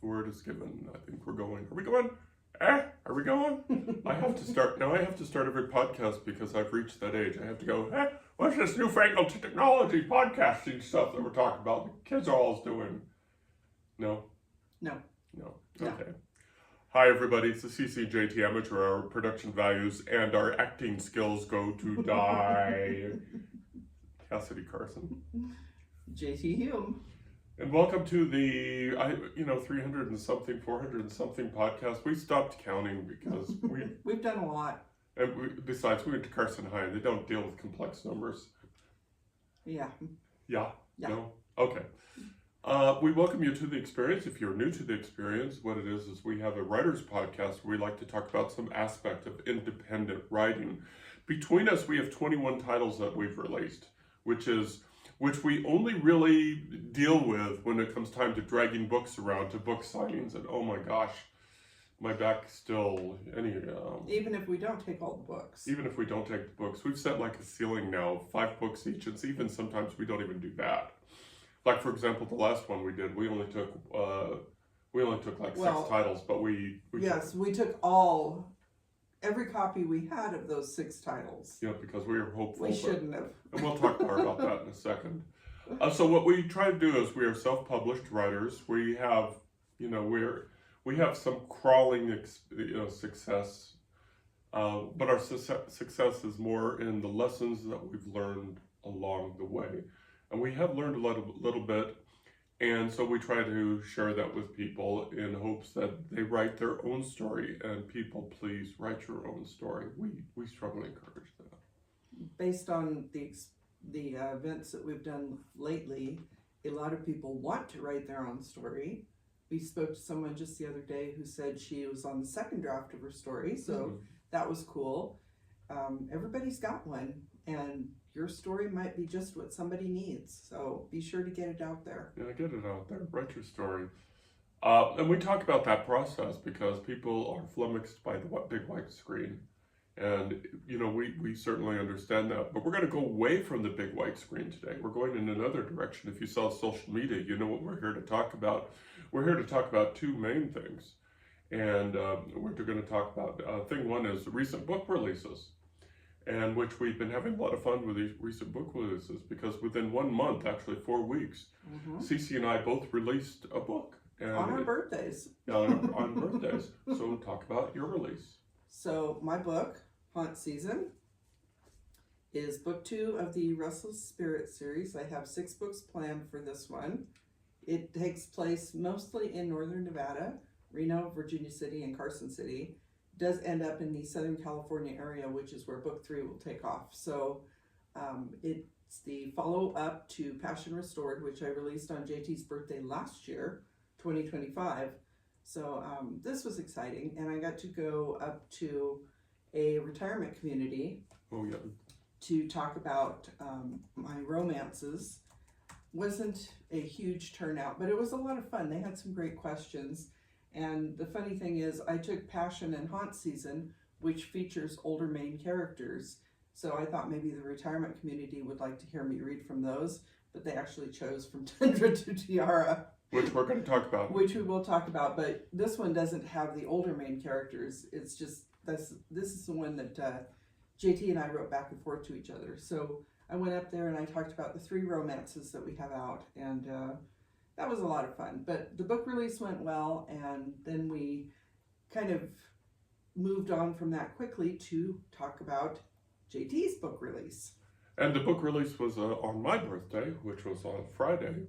Word is given. I think we're going. Are we going? Are we going? I have to start every podcast because I've reached that age. I have to go, what's this newfangled technology podcasting stuff that we're talking about? The kids are all doing. No? No. Okay. Hi everybody, it's the CCJT Amateur. Our production values and our acting skills go to die. Cassidy Carson. JT Hume. And welcome to the 300 and something, 400 and something podcast. We stopped counting because we've done a lot. And besides, we went to Carson High and they don't deal with complex numbers. Yeah. No? Okay. We welcome you to the experience. If you're new to the experience, what it is we have a writer's podcast where we like to talk about some aspect of independent writing. Between us, we have 21 titles that we've released, which we only really deal with when it comes time to dragging books around to book signings. And oh my gosh, my back still, even if we don't take all the books. Even if we don't take the books, we've set like a ceiling now of 5 books each, and even sometimes we don't even do that. Like for example, the last one we did, we only took like 6 titles, but we took every copy we had of those 6 titles. Yeah, because we were hopeful. We shouldn't have. And we'll talk more about that in a second. So what we try to do is we are self-published writers. We have, we have some crawling, success, but our success is more in the lessons that we've learned along the way. And we have learned a little bit, and so we try to share that with people in hopes that they write their own story. And people, please write your own story. We strongly encourage that. Based on the events that we've done lately, a lot of people want to write their own story. We spoke to someone just the other day who said she was on the second draft of her story, so that was cool. Everybody's got one, and your story might be just what somebody needs, so be sure to get it out there. Yeah, get it out there. Write your story. And we talk about that process because people are flummoxed by the big white screen. And, we certainly understand that. But we're going to go away from the big white screen today. We're going in another direction. If you saw social media, you know what we're here to talk about. We're here to talk about 2 main things. And we're going to talk about, thing one is recent book releases. And which we've been having a lot of fun with these recent book releases because within 1 month, actually 4 weeks, Cece and I both released a book. And on our birthdays. On birthdays. So talk about your release. So my book, Haunt Season, is book 2 of the Restless Spirit series. I have 6 books planned for this one. It takes place mostly in northern Nevada, Reno, Virginia City, and Carson City. Does end up in the Southern California area, which is where book 3 will take off. So it's the follow-up to Passion Restored, which I released on JT's birthday last year, 2025. So this was exciting, and I got to go up to a retirement community to talk about my romances. Wasn't a huge turnout, but it was a lot of fun. They had some great questions. And the funny thing is, I took Passion and Haunt Season, which features older main characters. So I thought maybe the retirement community would like to hear me read from those, but they actually chose from Tundra to Tiara. Which we're going to talk about. Which we will talk about, but this one doesn't have the older main characters. It's just, this is the one that JT and I wrote back and forth to each other. So I went up there and I talked about the 3 romances that we have out, and that was a lot of fun. But the book release went well, and then we kind of moved on from that quickly to talk about JT's book release. And the book release was on my birthday, which was on Friday. And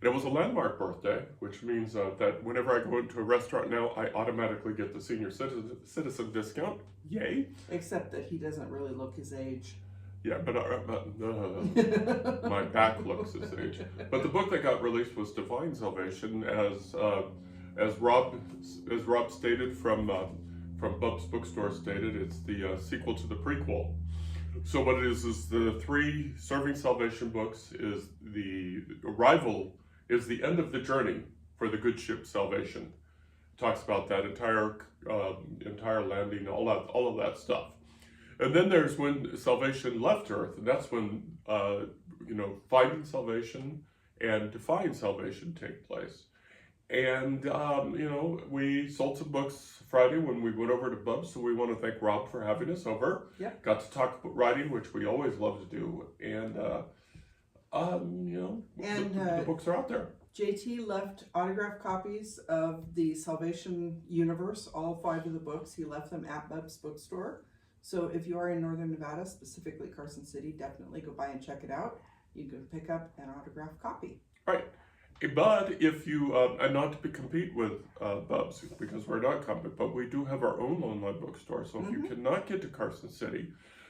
it was a landmark birthday, which means that whenever I go into a restaurant now, I automatically get the senior citizen discount. Yay! Except that he doesn't really look his age. Yeah, but my back looks his age. But the book that got released was Defying Salvation, as Rob stated from Bub's Bookstore stated. It's the sequel to the prequel. So what it is the 3 Serving Salvation books is the arrival, is the end of the journey for the good ship Salvation. It talks about that entire landing, all of that stuff. And then there's when salvation left Earth, and that's when finding salvation and defying salvation take place. And, we sold some books Friday when we went over to Bub's, so we want to thank Rob for having us over. Yep. Got to talk about writing, which we always love to do. And, the books are out there. JT left autographed copies of the Salvation Universe, all 5 of the books. He left them at Bub's bookstore. So if you are in Northern Nevada, specifically Carson City, definitely go by and check it out. You can pick up an autographed copy. Right. But if you, and not to compete with Bub's, because we're not competitive, but we do have our own online bookstore. So if you cannot get to Carson City,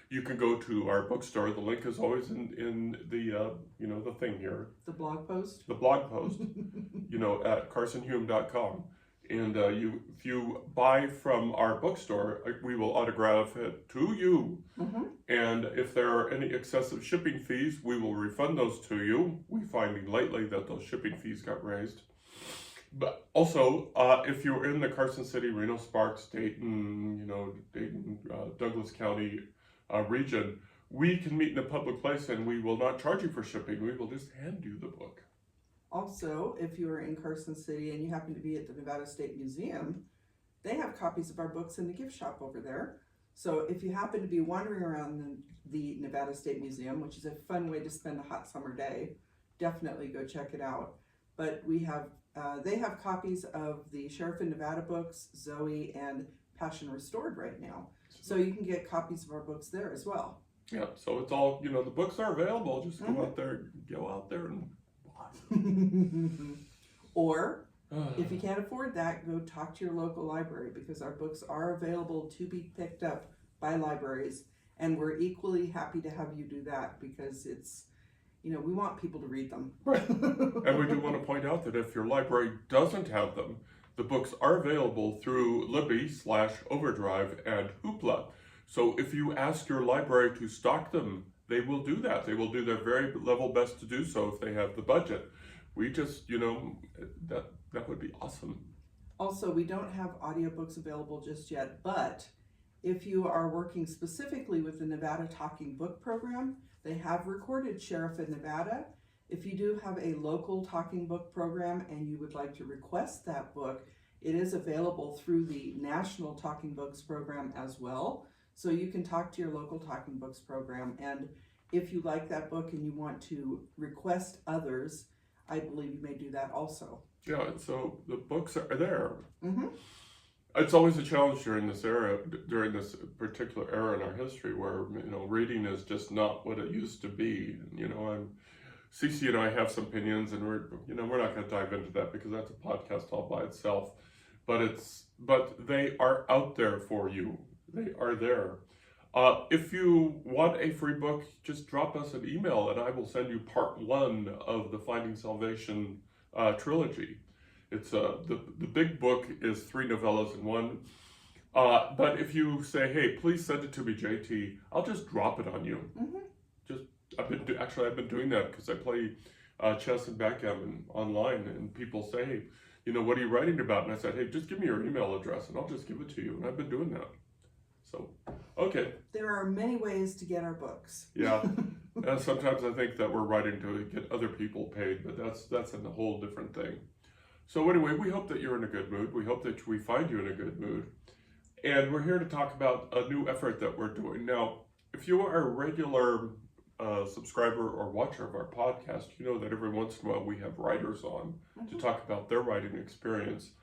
you can go to our bookstore. The link is always in the, the thing here. The blog post? The blog post, at carsonhume.com. And if you buy from our bookstore, we will autograph it to you. And if there are any excessive shipping fees, we will refund those to you. We're finding lately that those shipping fees got raised. But also, if you're in the Carson City, Reno, Sparks, Dayton, Douglas County region, we can meet in a public place and we will not charge you for shipping. We will just hand you the book. Also, if you are in Carson City and you happen to be at the Nevada State Museum, they have copies of our books in the gift shop over there. So if you happen to be wandering around the Nevada State Museum, which is a fun way to spend a hot summer day, definitely go check it out. But they have copies of the Sheriff in Nevada books, Zoe, and Passion Restored right now. So you can get copies of our books there as well. Yeah, so it's all, the books are available. Just go out there and Or if you can't afford that, go talk to your local library, because our books are available to be picked up by libraries, and we're equally happy to have you do that, because it's, we want people to read them. Right. And we do want to point out that if your library doesn't have them, the books are available through Libby/Overdrive and Hoopla. So if you ask your library to stock them, they will do that. They will do their very level best to do so if they have the budget. We just, that would be awesome. Also, we don't have audiobooks available just yet, but if you are working specifically with the Nevada Talking Book Program, they have recorded Sheriff in Nevada. If you do have a local talking book program and you would like to request that book, it is available through the National Talking Books Program as well. So you can talk to your local Talking Books program, and if you like that book and you want to request others, I believe you may do that also. Yeah, so the books are there. It's always a challenge during this particular era in our history where, reading is just not what it used to be. Cece and I have some opinions, and we're not going to dive into that because that's a podcast all by itself. But they are out there for you. They are there. If you want a free book, just drop us an email and I will send you part 1 of the Defying Salvation trilogy. It's the big book is 3 novellas in one. But if you say, hey, please send it to me, JT, I'll just drop it on you. I've been doing that because I play chess and backgammon online, and people say, hey, what are you writing about? And I said, hey, just give me your email address and I'll just give it to you. And I've been doing that. So, okay. There are many ways to get our books. Yeah. And sometimes I think that we're writing to get other people paid, but that's a whole different thing. So anyway, we hope that you're in a good mood. We hope that we find you in a good mood. And we're here to talk about a new effort that we're doing. Now, if you are a regular subscriber or watcher of our podcast, you know that every once in a while we have writers on to talk about their writing experience.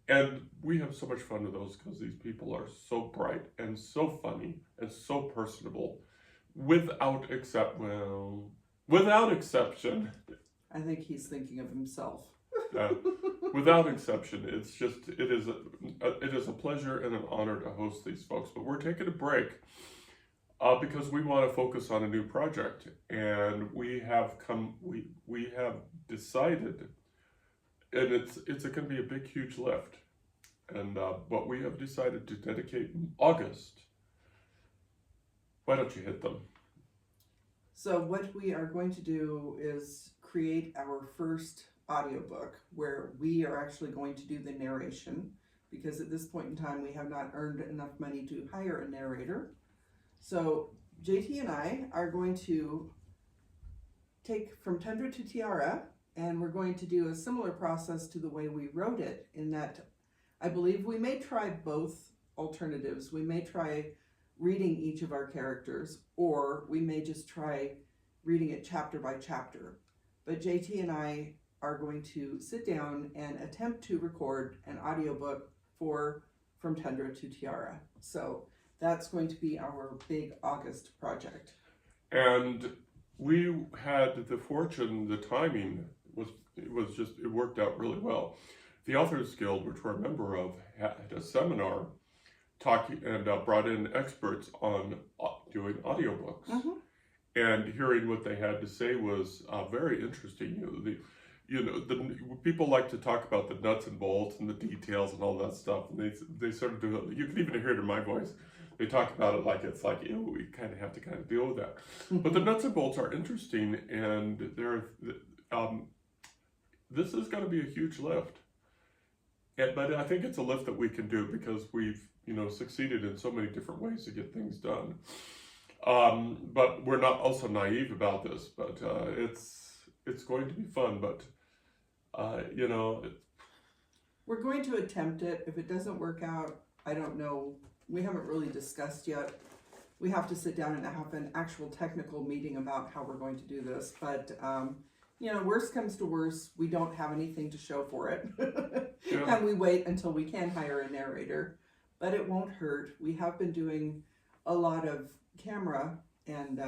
And we have so much fun with those because these people are so bright and so funny and so personable. Without exception. I think he's thinking of himself. Without exception, it is a pleasure and an honor to host these folks. But we're taking a break because we want to focus on a new project, and we have decided, and it's going to be a big, huge lift. And but we have decided to dedicate August. Why don't you hit them? So what we are going to do is create our first audiobook where we are actually going to do the narration, because at this point in time we have not earned enough money to hire a narrator. So JT and I are going to take From Tundra to Tiara and we're going to do a similar process to the way we wrote it, in that I believe we may try both alternatives. We may try reading each of our characters, or we may just try reading it chapter by chapter. But JT and I are going to sit down and attempt to record an audiobook for From Tundra to Tiara. So that's going to be our big August project. And we had the fortune, the timing it worked out really well. The Authors Guild, which we're a member of, had a seminar talking and brought in experts on doing audiobooks. Mm-hmm. And hearing what they had to say was very interesting. The people like to talk about the nuts and bolts and the details and all that stuff, and they sort of do it. You can even hear it in my voice. They talk about it like it's like, ew, we kind of have to kind of deal with that. But the nuts and bolts are interesting, and this is going to be a huge lift. But I think it's a lift that we can do because we've succeeded in so many different ways to get things done. But we're not also naive about this. But it's going to be fun. But we're going to attempt it. If it doesn't work out, I don't know. We haven't really discussed yet. We have to sit down and have an actual technical meeting about how we're going to do this. But worst comes to worst, we don't have anything to show for it. Yeah. And we wait until we can hire a narrator. But it won't hurt. We have been doing a lot of camera and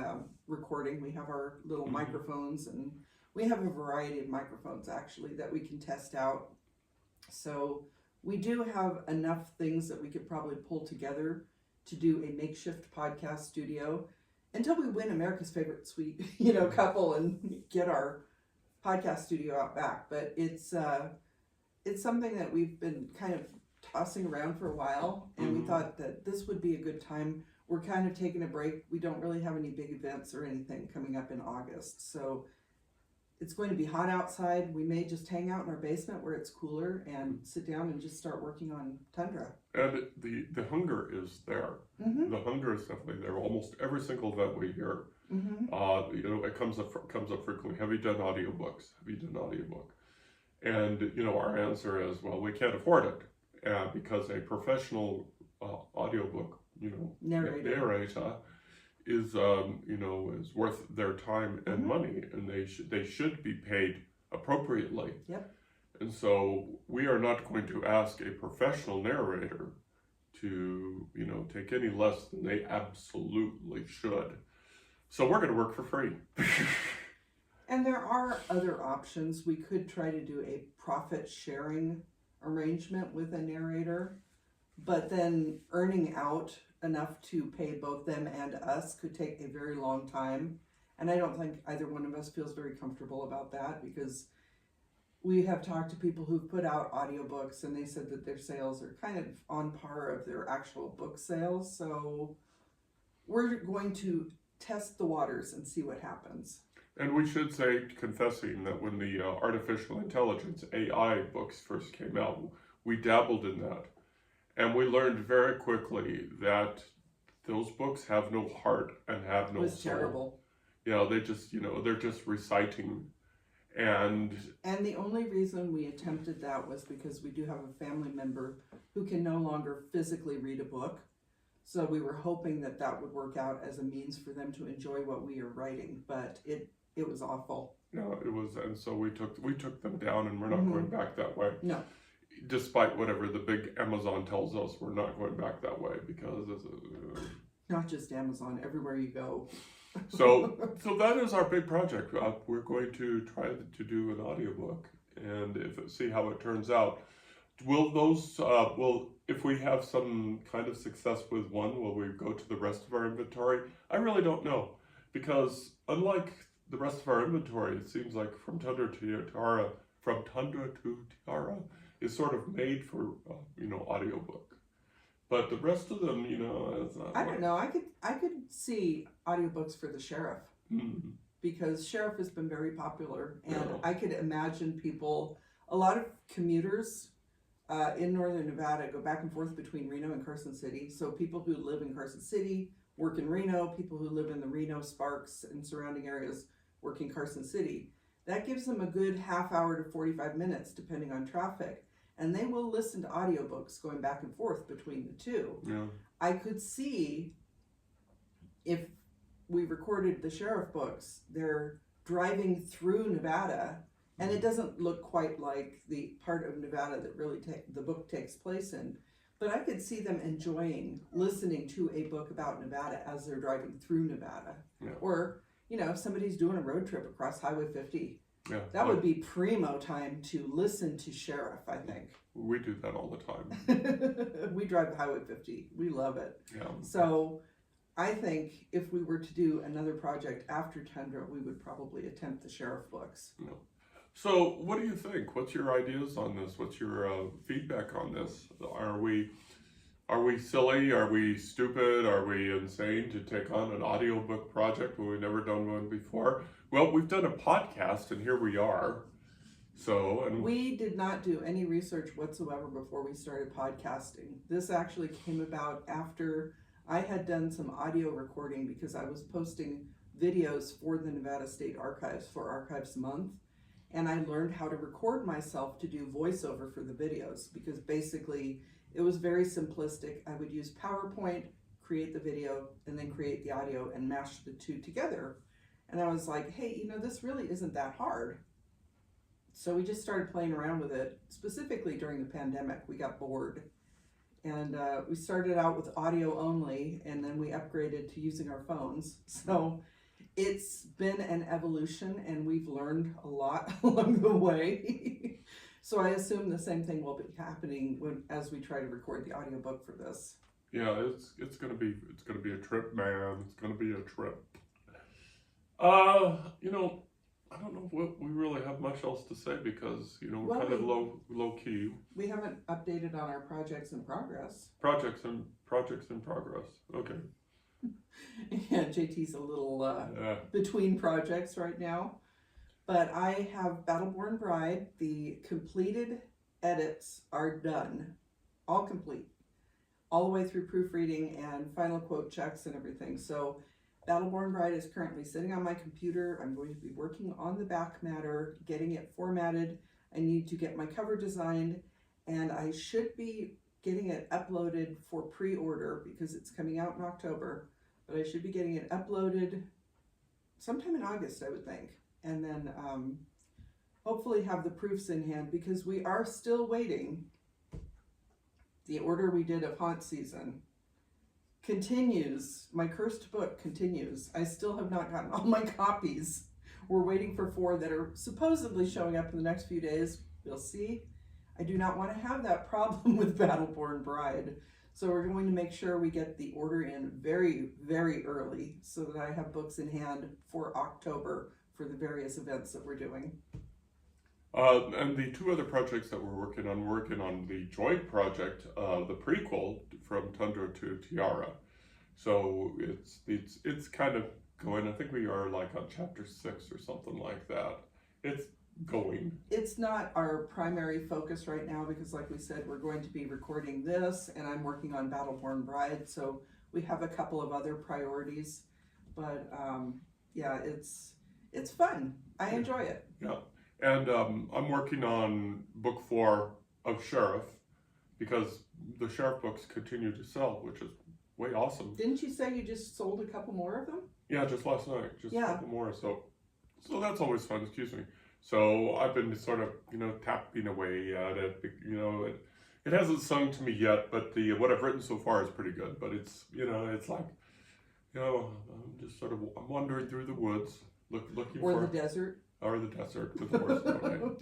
recording. We have our little microphones, and we have a variety of microphones actually that we can test out. So we do have enough things that we could probably pull together to do a makeshift podcast studio until we win America's Favorite Sweet, couple and get our podcast studio out back. But it's something that we've been kind of tossing around for a while, and we thought that this would be a good time. We're kind of taking a break. We don't really have any big events or anything coming up in August, so it's going to be hot outside. We may just hang out in our basement where it's cooler and sit down and just start working on Tundra. And the hunger is there. Mm-hmm. The hunger is definitely there. Almost every single event we hear, it comes up frequently. Have you done audiobooks? Have you done audiobook? And our answer is, well, we can't afford it, because a professional audiobook narrator is is worth their time and money, and they should be paid appropriately. Yep. And so we are not going to ask a professional narrator to take any less than they absolutely should. So we're going to work for free. And there are other options. We could try to do a profit sharing arrangement with a narrator, but then earning out enough to pay both them and us could take a very long time. And I don't think either one of us feels very comfortable about that, because we have talked to people who've put out audiobooks and they said that their sales are kind of on par of their actual book sales. So we're going to test the waters and see what happens. And we should say, confessing, that when the artificial intelligence AI books first came out, we dabbled in that. And we learned very quickly that those books have no heart and have no soul. It was terrible. They just, they're just reciting. And the only reason we attempted that was because we do have a family member who can no longer physically read a book. So we were hoping that would work out as a means for them to enjoy what we are writing. But it was awful. No, it was, and so we took them down, and we're not going back that way. No. Despite whatever the big Amazon tells us, we're not going back that way, because it's not just Amazon, everywhere you go. So that is our big project. We're going to try to do an audiobook and see how it turns out. If we have some kind of success with one, will we go to the rest of our inventory? I really don't know, because unlike the rest of our inventory, it seems like From Tundra to Tiara is sort of made for audiobook. But the rest of them, it's not. I don't know. I could see audiobooks for the sheriff, because sheriff has been very popular, and I could imagine people, a lot of commuters in northern Nevada go back and forth between Reno and Carson City. So people who live in Carson City work in Reno. People who live in the Reno, Sparks, and surrounding areas work in Carson City. that gives them a good half hour to 45 minutes, depending on traffic. And they will listen to audiobooks going back and forth between the two. Yeah. I could see if we recorded the sheriff books, they're driving through Nevada, and it doesn't look quite like the part of Nevada that really the book takes place in. But I could see them enjoying listening to a book about Nevada as they're driving through Nevada. Yeah. Or, if somebody's doing a road trip across Highway 50, Yeah. that would be primo time to listen to Sheriff, I think. We do that all the time. We drive Highway 50. We love it. Yeah. So I think if we were to do another project after Tundra, we would probably attempt the Sheriff books. No. So, what do you think? What's your ideas on this? What's your feedback on this? Are we silly? Are we stupid? Are we insane to take on an audiobook project when we've never done one before? Well, we've done a podcast, and here we are. So, and we did not do any research whatsoever before we started podcasting. This actually came about after I had done some audio recording because I was posting videos for the Nevada State Archives for Archives Month. And I learned how to record myself to do voiceover for the videos because basically it was very simplistic. I would use PowerPoint, create the video, and then create the audio and mash the two together. And I was like, hey, this really isn't that hard. So we just started playing around with it. Specifically during the pandemic, we got bored. And we started out with audio only, and then we upgraded to using our phones. So it's been an evolution, and we've learned a lot along the way. So I assume the same thing will be happening as we try to record the audiobook for this. yeah, it's gonna be a trip, man. It's gonna be a trip. I don't know what we really have much else to say because we're kind of low key. We haven't updated on our projects in progress. Projects in progress. Okay. Yeah, JT's a little between projects right now. But I have Battleborn Bride. The completed edits are done. All complete. All the way through proofreading and final quote checks and everything. So Battleborn Bride is currently sitting on my computer. I'm going to be working on the back matter, getting it formatted. I need to get my cover designed, and I should be getting it uploaded for pre-order because it's coming out in October. But I should be getting it uploaded sometime in August, I would think. And then hopefully have the proofs in hand because we are still waiting. The order we did of Haunt Season continues. My cursed book continues. I still have not gotten all my copies. We're waiting for 4 that are supposedly showing up in the next few days. We'll see. I do not want to have that problem with Battleborn Bride. So we're going to make sure we get the order in very, very early so that I have books in hand for October for the various events that we're doing. And the 2 other projects that we're working on the joint project, the prequel from Tundra to Tiara. So it's kind of going. I think we are like on chapter 6 or something like that. It's going. It's not our primary focus right now because, like we said, we're going to be recording this, and I'm working on Battleborn Bride. So we have a couple of other priorities, but yeah, it's fun. I enjoy it. Yeah. And I'm working on book 4 of Sheriff because the Sheriff books continue to sell, which is way awesome. Didn't you say you just sold a couple more of them? Yeah, just last night, a couple more. So that's always fun. Excuse me. So I've been sort of tapping away at it. It hasn't sung to me yet, but what I've written so far is pretty good. But it's it's like I'm just sort of wandering through the woods, looking for the desert. Or the desert with the horse going.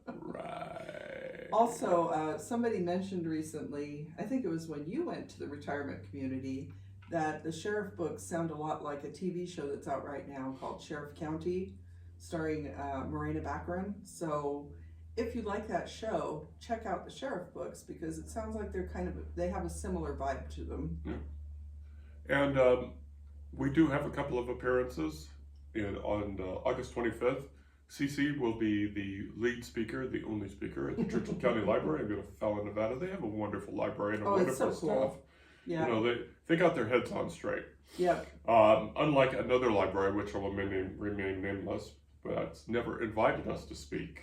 Right. Also, somebody mentioned recently, I think it was when you went to the retirement community, that the Sheriff books sound a lot like a TV show that's out right now called Sheriff County, starring Morena Baccarin. So if you like that show, check out the Sheriff books because it sounds like they have a similar vibe to them. Yeah. And we do have a couple of appearances. On August 25th, CC will be the lead speaker, the only speaker at the Churchill County Library. I'm going to Fallon, Nevada. They have a wonderful library and a wonderful it's so staff. cool. Yeah. They got their heads on straight. Yeah. Unlike another library, which will remain nameless, but never invited us to speak.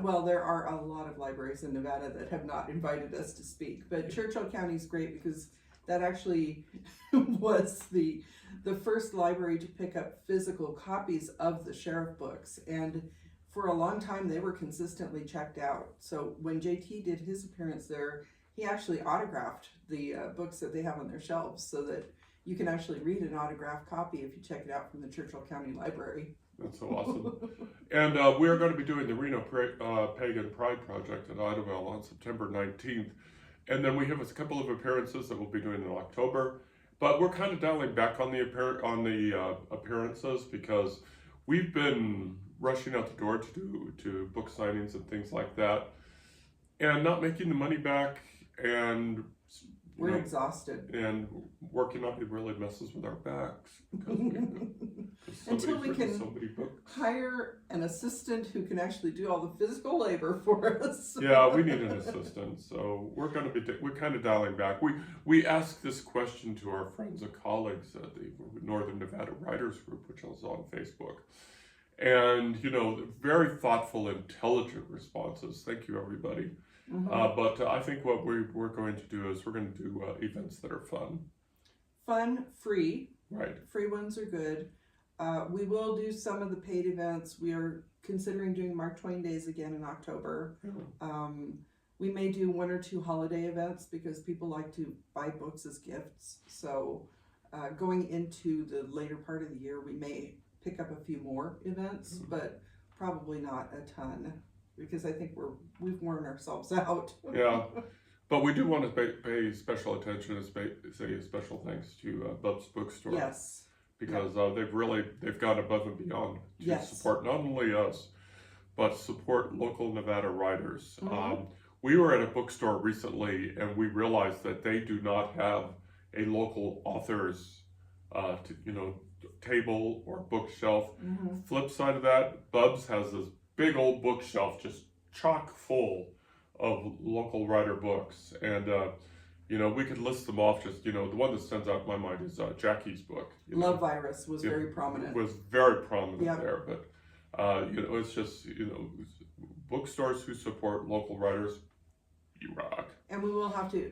Well, there are a lot of libraries in Nevada that have not invited us to speak, but Churchill County is great because that actually was the first library to pick up physical copies of the sheriff books, and for a long time they were consistently checked out. So when JT did his appearance there, he actually autographed the books that they have on their shelves so that you can actually read an autographed copy if you check it out from the Churchill County Library. That's so awesome. And we are going to be doing the Reno Pagan Pride Project at Idlewild on September 19th. And then we have a couple of appearances that we'll be doing in October. But we're kind of dialing back on the appearances because we've been rushing out the door to do book signings and things like that, and not making the money back, and we're exhausted. And working up, it really messes with our backs. Until we can hire an assistant who can actually do all the physical labor for us. Yeah, we need an assistant. So we're kind of dialing back. We asked this question to our friends and colleagues at the Northern Nevada Writers Group, which is on Facebook. And, very thoughtful, intelligent responses. Thank you, everybody. Mm-hmm. But I think what we're going to do is we're going to do events that are fun. Fun, free. Right. Free ones are good. We will do some of the paid events. We are considering doing Mark Twain Days again in October. Mm-hmm. We may do 1 or 2 holiday events because people like to buy books as gifts. So going into the later part of the year, we may pick up a few more events, mm-hmm. but probably not a ton, because I think we've worn ourselves out. Yeah, but we do want to pay special attention and say a special thanks to Bub's Bookstore. Yes. Because they've gone above and beyond to support not only us, but support local Nevada writers. Mm-hmm. We were at a bookstore recently, and we realized that they do not have a local authors, table or bookshelf. Mm-hmm. Flip side of that, Bub's has this big old bookshelf just chock full of local writer books, and we could list them off. Just the one that stands out in my mind is Jackie's book. Love Virus was very prominent. Was very prominent there, but it's just bookstores who support local writers, you rock. And we will have to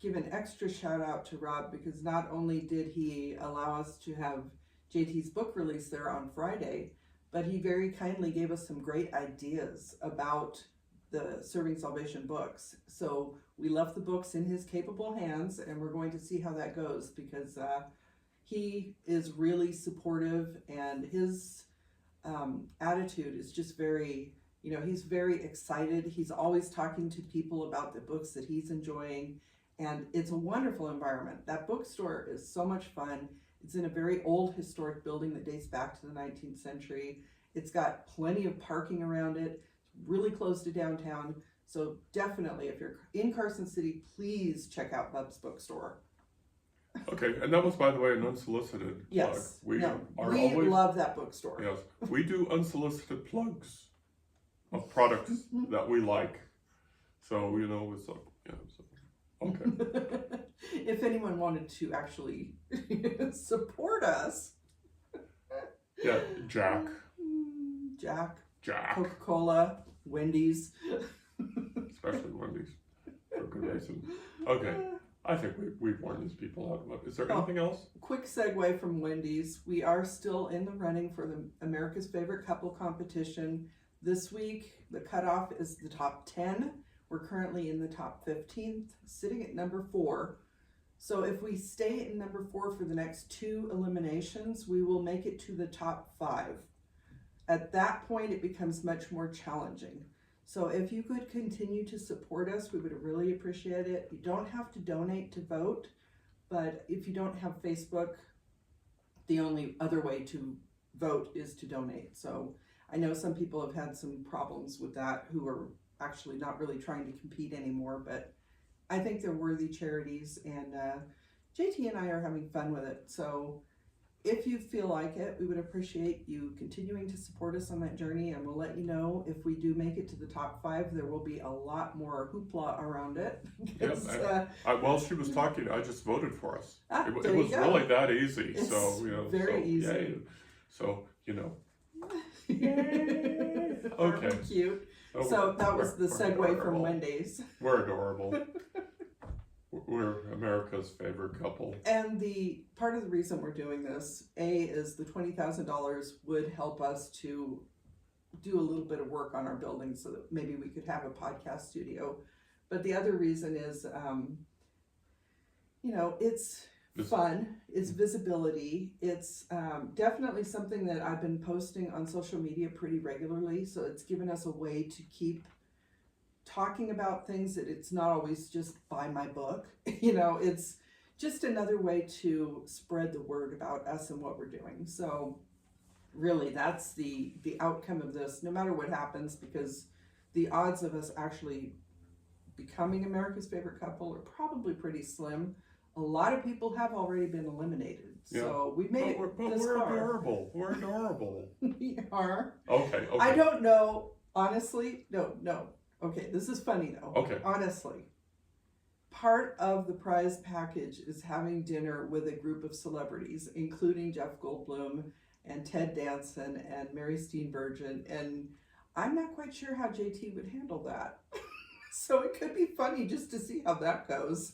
give an extra shout out to Rob, because not only did he allow us to have JT's book release there on Friday, but he very kindly gave us some great ideas about the Serving Salvation books. So we left the books in his capable hands, and we're going to see how that goes, because he is really supportive, and his attitude is just very, he's very excited. He's always talking to people about the books that he's enjoying, and it's a wonderful environment. That bookstore is so much fun. It's in a very old historic building that dates back to the 19th century. It's got plenty of parking around it, really close to downtown. So definitely, if you're in Carson City, please check out Bub's Bookstore. Okay, and that was, by the way, an unsolicited yes. plug. We love that bookstore. Yes, we do unsolicited plugs of products that we like. So, it's like, okay. If anyone wanted to actually support us. Yeah, Jack. Coca-Cola, Wendy's. Especially Wendy's, for good reason. Okay, I think we've worn these people out. Is there anything else? Quick segue from Wendy's. We are still in the running for the America's Favorite Couple competition. This week, the cutoff is the top 10. We're currently in the top 15th, sitting at number 4. So if we stay in number 4 for the next 2 eliminations, we will make it to the top 5. At that point, it becomes much more challenging. So if you could continue to support us, we would really appreciate it. You don't have to donate to vote, but if you don't have Facebook, the only other way to vote is to donate. So I know some people have had some problems with that who are actually not really trying to compete anymore, but I think they're worthy charities, and JT and I are having fun with it. So if you feel like it, we would appreciate you continuing to support us on that journey, and we'll let you know if we do make it to the top 5. There will be a lot more hoopla around it. While she was talking, I just voted for us. It was really that easy. Very easy. Yay. So, Aren't Okay. we cute? Oh, So that was the we're segue from adorable. Wendy's. We're adorable. We're America's favorite couple. And the part of the reason we're doing this, is the $20,000 would help us to do a little bit of work on our building so that maybe we could have a podcast studio. But the other reason is, it's fun, it's visibility, it's definitely something that I've been posting on social media pretty regularly, so it's given us a way to keep talking about things that it's not always just buy my book. It's just another way to spread the word about us and what we're doing. So really, that's the outcome of this, no matter what happens, because the odds of us actually becoming America's favorite couple are probably pretty slim. A lot of people have already been eliminated, so we made it this we're far. adorable. We're adorable. We are. Okay. I don't know, honestly. No. Okay, this is funny though. Okay. Honestly, part of the prize package is having dinner with a group of celebrities, including Jeff Goldblum and Ted Danson and Mary Steenburgen, and I'm not quite sure how JT would handle that. So it could be funny just to see how that goes.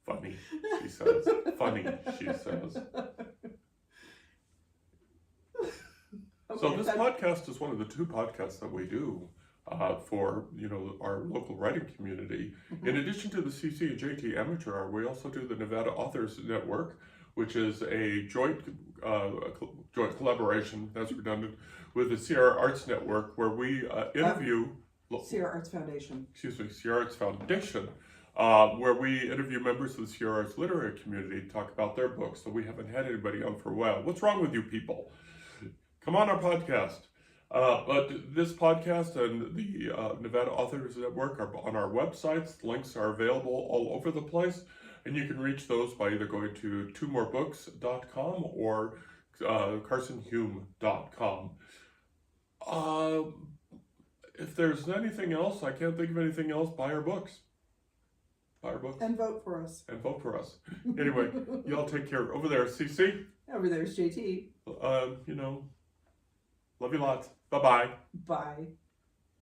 Funny, she says. Funny, she says. So this podcast is one of the 2 podcasts that we do for our local writing community. In addition to the CC and JT Amateur Hour, we also do the Nevada Authors Network, which is a joint collaboration, that's redundant, with the Sierra Arts Network, where we interview Sierra Arts Foundation. Sierra Arts Foundation, where we interview members of the Sierra Arts literary community to talk about their books. So we haven't had anybody on for a while. What's wrong with you people? Come on our podcast. But this podcast and the Nevada Authors Network are on our websites. Links are available all over the place. And you can reach those by either going to twomorebooks.com or carsonhume.com. If there's anything else, I can't think of anything else, buy our books. Buy our books. And vote for us. Anyway, y'all take care. Over there, CC. Over there's JT. Love you lots. Bye-bye. Bye.